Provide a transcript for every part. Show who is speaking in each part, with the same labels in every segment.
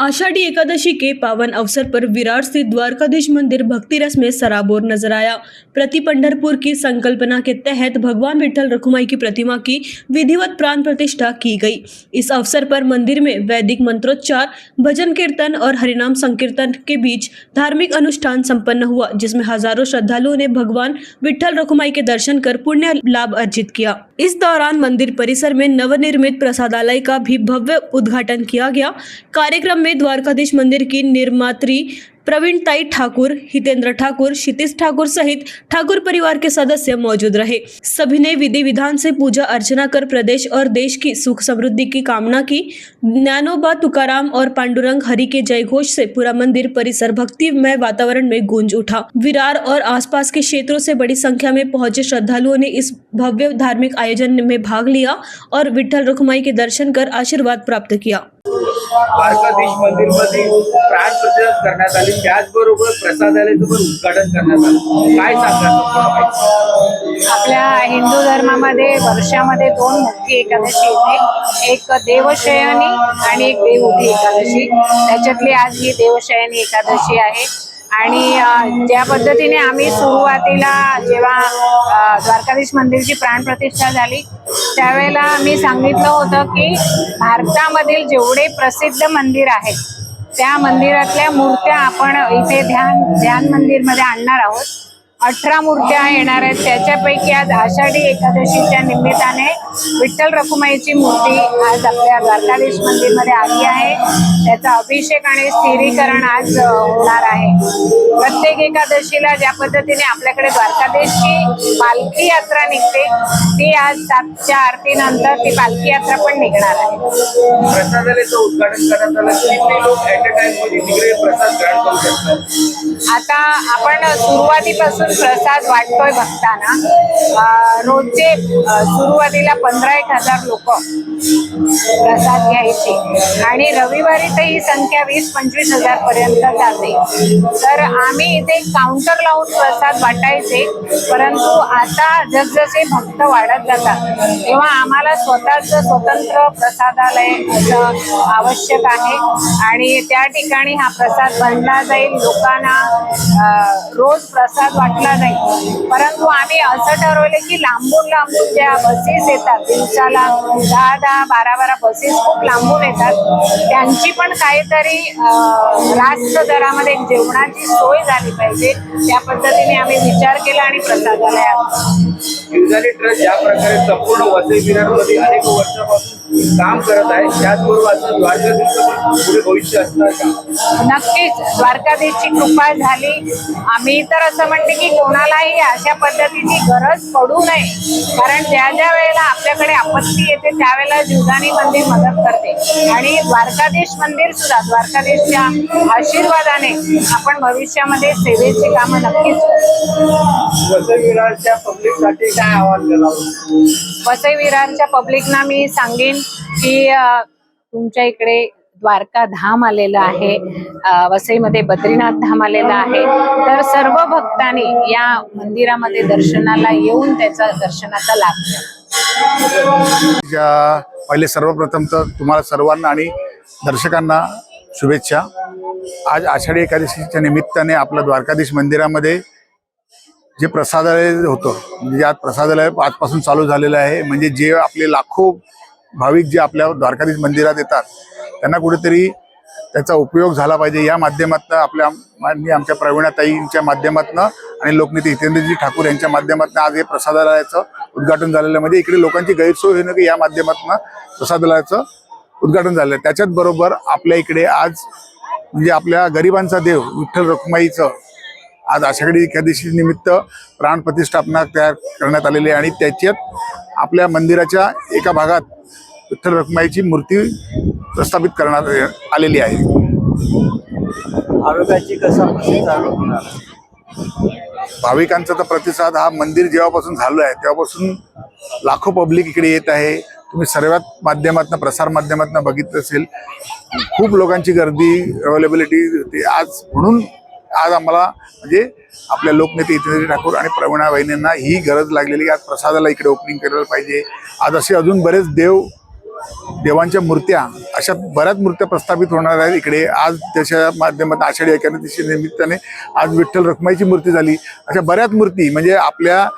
Speaker 1: आषाढ़ी एकादशी के पावन अवसर पर विराट स्थित द्वारकाधीश मंदिर भक्ति रस में सराबोर नजर आया। प्रति पंढरपुर की संकल्पना के तहत भगवान विठल रखुमाई की प्रतिमा की विधिवत प्राण प्रतिष्ठा की गई। इस अवसर पर मंदिर में वैदिक मंत्रोच्चार, भजन कीर्तन और हरिनाम संकीर्तन के बीच धार्मिक अनुष्ठान संपन्न हुआ, जिसमें हजारों श्रद्धालुओं ने भगवान विठल रखुमाई के दर्शन कर पुण्य लाभ अर्जित किया। इस दौरान मंदिर परिसर में नवनिर्मित प्रसादालय का भी भव्य उद्घाटन किया गया। कार्यक्रम में द्वारकाधीश मंदिर की निर्मात्री प्रवीणताई ठाकुर, हितेंद्र ठाकुर, क्षितिज ठाकुर सहित ठाकुर परिवार के सदस्य मौजूद रहे। सभी ने विधि विधान से पूजा अर्चना कर प्रदेश और देश की सुख समृद्धि की कामना की। ज्ञानोबा तुकाराम और पांडुरंग हरि के जय घोष से पूरा मंदिर परिसर भक्तिमय वातावरण में गूंज उठा। विरार और आसपास के क्षेत्रों से बड़ी संख्या में पहुंचे श्रद्धालुओं ने इस भव्य धार्मिक आयोजन में भाग लिया और विठल रखुमाई के दर्शन कर आशीर्वाद प्राप्त किया।
Speaker 2: द्वारकाधीश मंदिर मध्ये प्राण प्रतिष्ठा करण्यात आली, त्याचबरोबर प्रसादालयाचं पण उद्घाटन करण्यात आलं। काय सांगणार?
Speaker 3: आपल्या हिंदू धर्मामध्ये वर्षामध्ये दोन मुख्य एकादशी येते, एक देवशयनी आणि एक देवउठी एकादशी। त्याच्यातली आज ही देवशयनी एकादशी आहे। आणि ज्या पद्धतीने आम्ही सुरुवातीला जेव्हा द्वारकाधीश मंदिरची प्राणप्रतिष्ठा झाली त्यावेळेला आम्ही सांगितलं होतं की भारतामधील जेवढे प्रसिद्ध मंदिर आहेत त्या मंदिरातल्या मूर्त्या आपण इथे ध्यान मंदिरमध्ये आणणार आहोत। 18 मूर्त्या येणार आहेत। त्याच्यापैकी आज आषाढी एकादशीच्या निमित्ताने विठ्ठल रखुमाईची मूर्ती आज आपल्या द्वारकाधीश मंदिरमध्ये आली आहे। त्याचा अभिषेक आणि स्थिरीकरण आज होणार आहे। प्रत्येक एकादशीला ज्या पद्धतीने आपल्याकडे द्वारकाधीशची पालखी यात्रा निघते ती आज 7च्या आरतीनंतर ती पालखी यात्रा पण निघणार आहे।
Speaker 2: प्रसादालयाचं उद्घाटन करण्यात आलं, किती लोक ॲट अ टाइम मध्ये तिकडे प्रसाद ग्रहण करू शकतात?
Speaker 3: आता आपण सुरुवातीपासून प्रसाद वाटतोय भक्तांना। रोजचे सुरुवातीला 15,000 लोक प्रसाद घ्यायचे आणि रविवारी तर ही संख्या 20-25 हजार पर्यंत जाते। तर आम्ही इथे काउंटर लावून प्रसाद वाटायचे, परंतु आता जसजसे भक्त वाढत जातात तेव्हा आम्हाला स्वतःचं स्वतंत्र प्रसादालय आवश्यक आहे आणि त्या ठिकाणी हा प्रसाद बनला जाईल। लोकांना रोज प्रसाद वाटला जाईल, परंतु आम्ही असं ठरवले की लांबून ज्या बसेस येतात, दिवसाला 10-10, 12-12 बसेस खूप लांबून येतात, त्यांची पण काहीतरी रास्त दरामध्ये जेवणाची सोय झाली पाहिजे। त्या पद्धतीने आम्ही विचार केला आणि प्रसादालयात
Speaker 2: शिवशाही ट्रस्ट ज्या प्रकारे संपूर्ण वसई विरारमध्ये अनेक वर्षापासून काम करत आहे, त्याचबरोबर द्वारकाधीशचं पुढे भविष्य असणार का?
Speaker 3: नक्कीच द्वारकाधीशची कृपा झाली। आम्ही तर असं म्हणते की कोणालाही अशा पद्धतीची गरज पडू नये, कारण ज्या वेळेला आपल्याकडे आपत्ती येते त्यावेळेला जीवदानी मंदिर मदत करते आणि द्वारकाधीश मंदिर सुद्धा द्वारकाधीशच्या आशीर्वादाने आपण भविष्यामध्ये सेवेची कामं नक्कीच करू।
Speaker 2: वसई विरारच्या पब्लिकसाठी काय आवाहन करावं?
Speaker 3: वसई विरारच्या पब्लिकना मी सांगेन की तुमच्या इकडे द्वारका धाम आलेलं आहे, वसईमध्ये बद्रीनाथ धाम आलेलं आहे, तर सर्व भक्तांनी या मंदिरामध्ये दर्शनाला येऊन त्याचा दर्शनाचा लाभ घ्यावा।
Speaker 4: पहिले सर्वप्रथम तर तुम्हाला सर्वांना आणि दर्शकांना शुभेच्छा। आज आषाढी एकादशीच्या निमित्ताने आपल्या द्वारकाधीश मंदिरामध्ये जे प्रसादालय होतं, म्हणजे आज प्रसादालय आजपासून चालू झालेलं आहे। म्हणजे जे आपले लाखो भाविक जे आपल्या द्वारकाधीश मंदिरात येतात त्यांना कुठेतरी त्याचा उपयोग झाला पाहिजे, या माध्यमातून आपल्या आमच्या प्रवीणाताईंच्या माध्यमातून आणि लोकनेते हितेंद्रजी ठाकूर यांच्या माध्यमातून आज हे प्रसादालयाचं उद्घाटन झालेलं। म्हणजे इकडे लोकांची गैरसोय होणं की या माध्यमातून प्रसादालयाचं उद्घाटन झालं। त्याच्याच बरोबर आपल्या इकडे आज म्हणजे आपल्या गरिबांचा देव विठ्ठल रखुमाईचं आज आषाढी एकादशी निमित्त प्राण प्रतिष्ठापना तयार करण्यात आलेली आहे आणि त्याच्यात आपल्या मंदिराच्या एका भागात विठ्ठल रखुमाईची मूर्ती प्रस्थापित करण्यात आलेली आहे।
Speaker 2: आरोग्याची कसा प्रतिसाद होणार?
Speaker 4: भाविकांचा तर प्रतिसाद हा मंदिर जेव्हापासून झालं आहे तेव्हापासून लाखो पब्लिक इकडे येत आहे। तुम्ही सर्वात माध्यमातून प्रसार माध्यमातून बघितलं असेल, खूप लोकांची गर्दी अवेलेबिलिटी होती आज। म्हणून आज आम्हाला म्हणजे आपल्या लोकनेते हितेंद्रजी ठाकूर आणि प्रवीणा वहिनींना ही गरज लागलेली आज प्रसादाला इकडे ओपनिंग करायला पाहिजे। आज असे अजून बरेच देव देवांच्या मूर्त्या, अशा बऱ्याच मूर्त्या प्रस्थापित होणार आहेत इकडे. आज त्याच्या माध्यमातून आषाढी एकादशी निमित्ताने आज विठ्ठल रखुमाईची मूर्ती झाली. अशा बऱ्याच मूर्ती म्हणजे आपल्या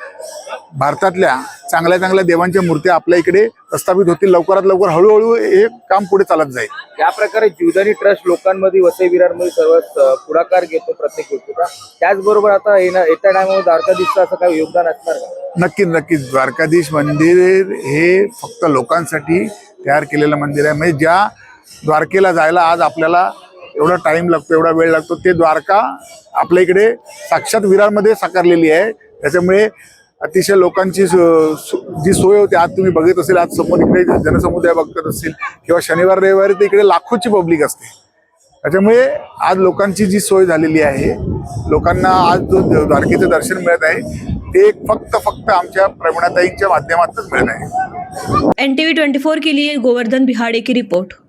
Speaker 4: भारतातल्या चांगल्या चांगल्या देवांच्या मूर्त्या आपल्या इकडे प्रस्थापित होतील. लवकरात लवकर हळूहळू हे काम पुढे चालत जाईल.
Speaker 2: या प्रकारे जीवदानी ट्रस्ट लोकांमध्ये वसई विरारमध्ये सर्व पुढाकार घेतो प्रत्येक गोष्टीचा. त्याचबरोबर आता येत्या टायमावर द्वारकाधीशचं असं काही योगदान असणार का?
Speaker 4: नक्कीच नक्कीच. द्वारकाधीश मंदिर हे फक्त लोकांसाठी तयार केलेलं मंदिर आहे. म्हणजे ज्या द्वारकेला जायला आज आपल्याला एवढा टाइम लागतो, एवढा वेळ लागतो, ते द्वारका आपल्या इकडे साक्षात विरारमध्ये साकारलेली आहे. त्याच्यामुळे अतिशय लोकांची जी सोय होते, आज तुम्ही बघत असेल, आज समोर इकडे जनसमुदाय बघत असतील किंवा शनिवार रविवारी तर इकडे लाखोची पब्लिक असते. त्याच्यामुळे आज लोकांची जी सोय झालेली आहे, लोकांना आज जो द्वारकेचं दर्शन मिळत आहे ते फक्त आमच्या प्रवीणाताईंच्या माध्यमातूनच मिळत आहे.
Speaker 1: NTV 24 के लिए गोवर्धन बिहाड़े की रिपोर्ट।